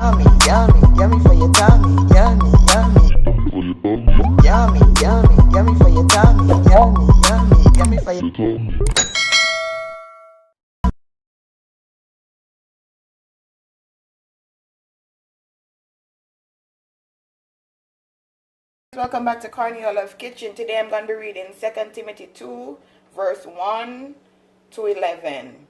Yummy, yummy, yummy for your tummy. Yummy, yummy. Yummy, yummy, yummy for your tummy. Yummy, yummy, yummy for your tummy. Welcome back to Cornelialove Kitchen. Today I'm going to be reading 2 Timothy 2, verse 1 to 11.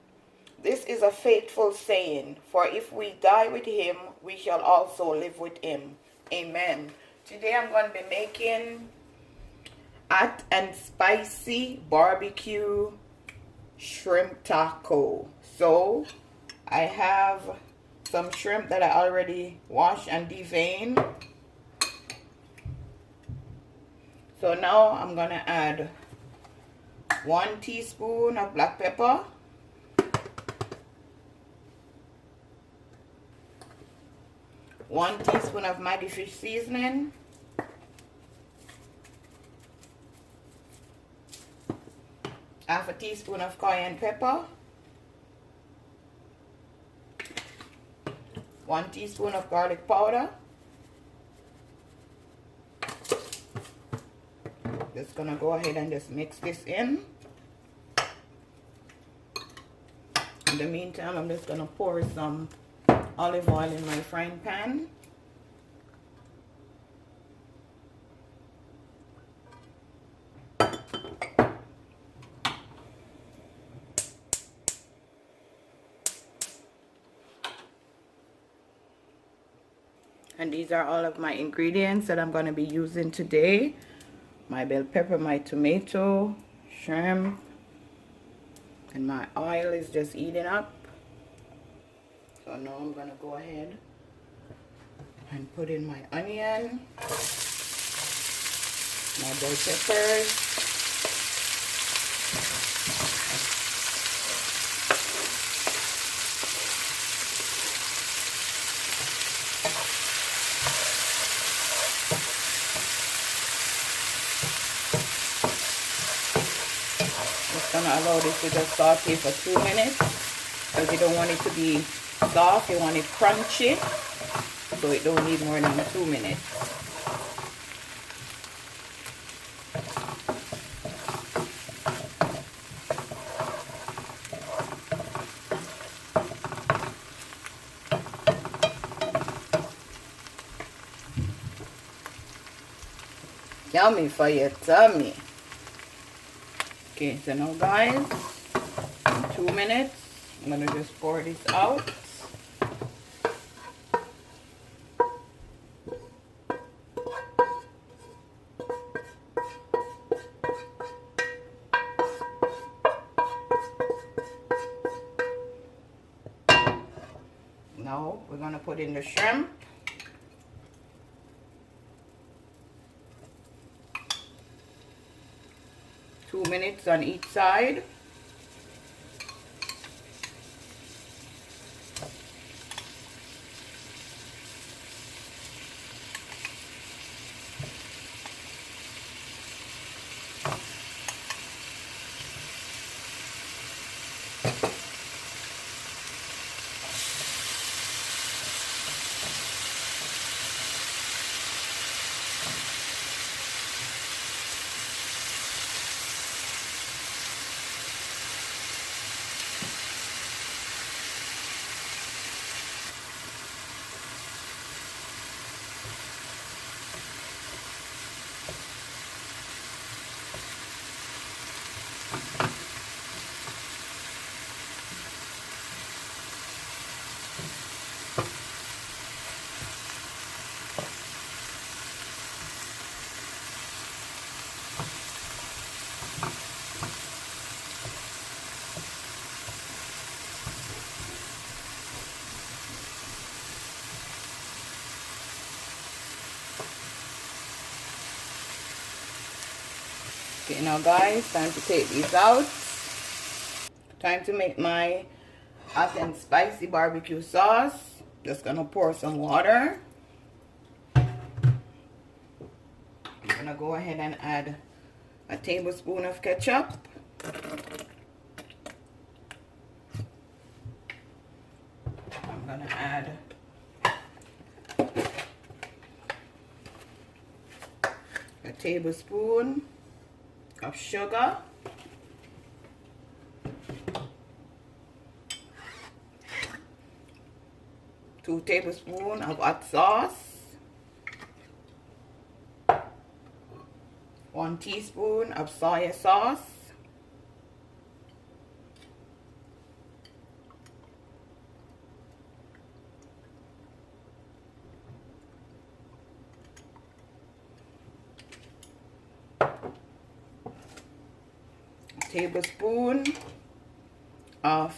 This is a faithful saying, for if we die with him, we shall also live with him. Amen. Today I'm going to be making hot and spicy barbecue shrimp taco. So I have some shrimp that I already washed and deveined. So now I'm going to add 1 teaspoon of black pepper, 1 teaspoon of Maggi fish seasoning, half a teaspoon of cayenne pepper, 1 teaspoon of garlic powder. Just gonna go ahead and just mix this in. In the meantime, I'm just gonna pour some olive oil in my frying pan. And these are all of my ingredients that I'm going to be using today. My bell pepper, my tomato, shrimp, and my oil is just heating up. So now I'm going to go ahead and put in my onion, my bell peppers, gonna allow this to just saute for 2 minutes because you don't want it to be soft, you want it crunchy, so it don't need more than 2 minutes. Yummy for your tummy. Okay, so now guys, in 2 minutes, I'm going to just pour this out. Now we're going to put in the shrimp. Two minutes on each side. Okay, now guys, time to take these out. Time to make my hot and spicy barbecue sauce. Just gonna pour some water. I'm gonna go ahead and add a tablespoon of ketchup. I'm gonna add tablespoon of sugar, 2 tablespoons of hot sauce, 1 teaspoon of soy sauce, tablespoon of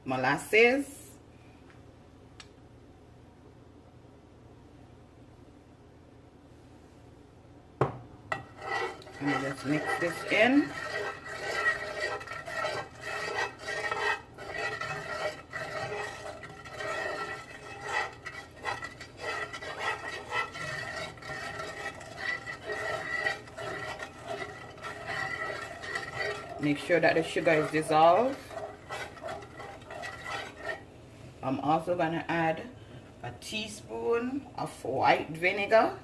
molasses, and just mix this in. Make sure that the sugar is dissolved. I'm also going to add a teaspoon of white vinegar.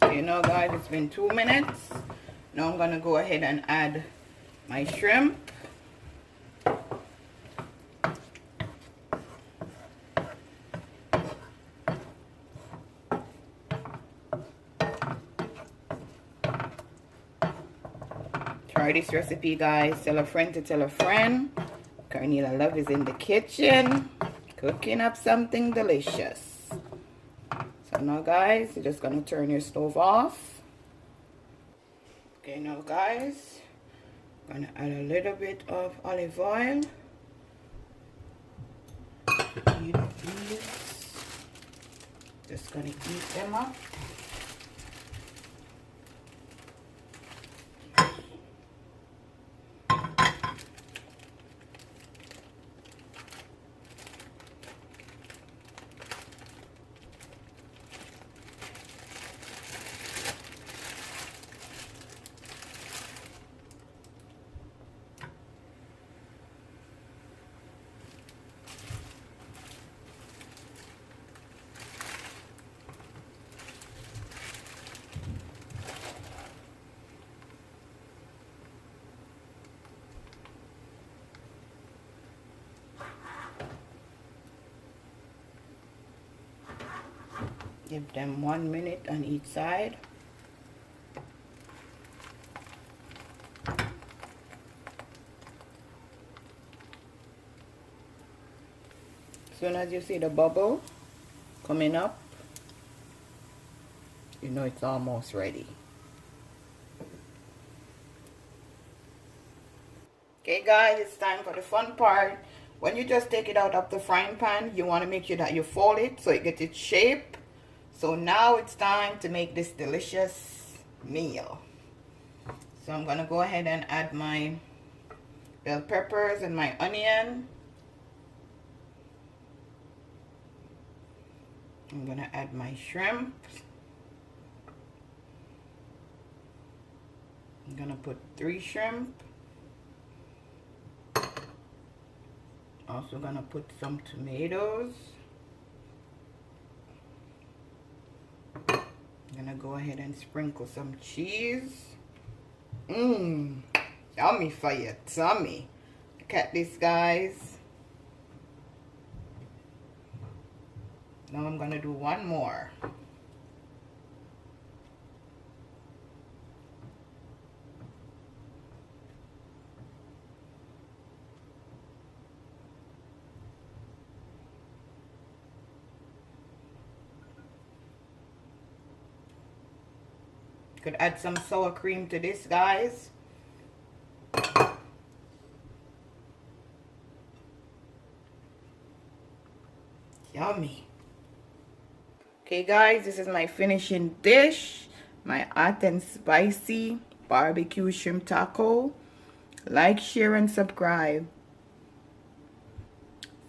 Okay, now guys, it's been 2 minutes. Now I'm going to go ahead and add my shrimp. Try this recipe, guys. Tell a friend to tell a friend. Cornelia Love is in the kitchen, cooking up something delicious. So now, guys, you're just going to turn your stove off. Okay, now guys, I'm gonna add a little bit of olive oil. Just gonna heat them up. Give them 1 minute on each side. As soon as you see the bubble coming up, you know it's almost ready. Okay guys, it's time for the fun part. When you just take it out of the frying pan, you want to make sure that you fold it so it gets its shape. So now it's time to make this delicious meal. So I'm going to go ahead and add my bell peppers and my onion. I'm going to add my shrimp. I'm going to put 3 shrimp. Also going to put some tomatoes. I'm gonna go ahead and sprinkle some cheese. Yummy for your tummy. Look at this, guys. Now I'm gonna do one more. Could add some sour cream to this, guys. Yummy. Okay guys, this is my finishing dish. My hot and spicy barbecue shrimp taco. Like, share, and subscribe.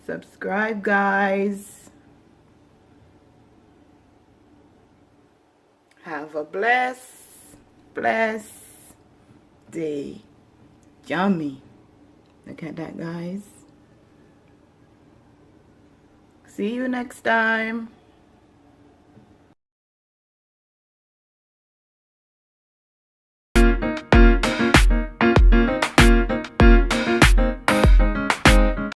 Subscribe, guys. Have a blessed day. Yummy. Look at that, guys. See you next time.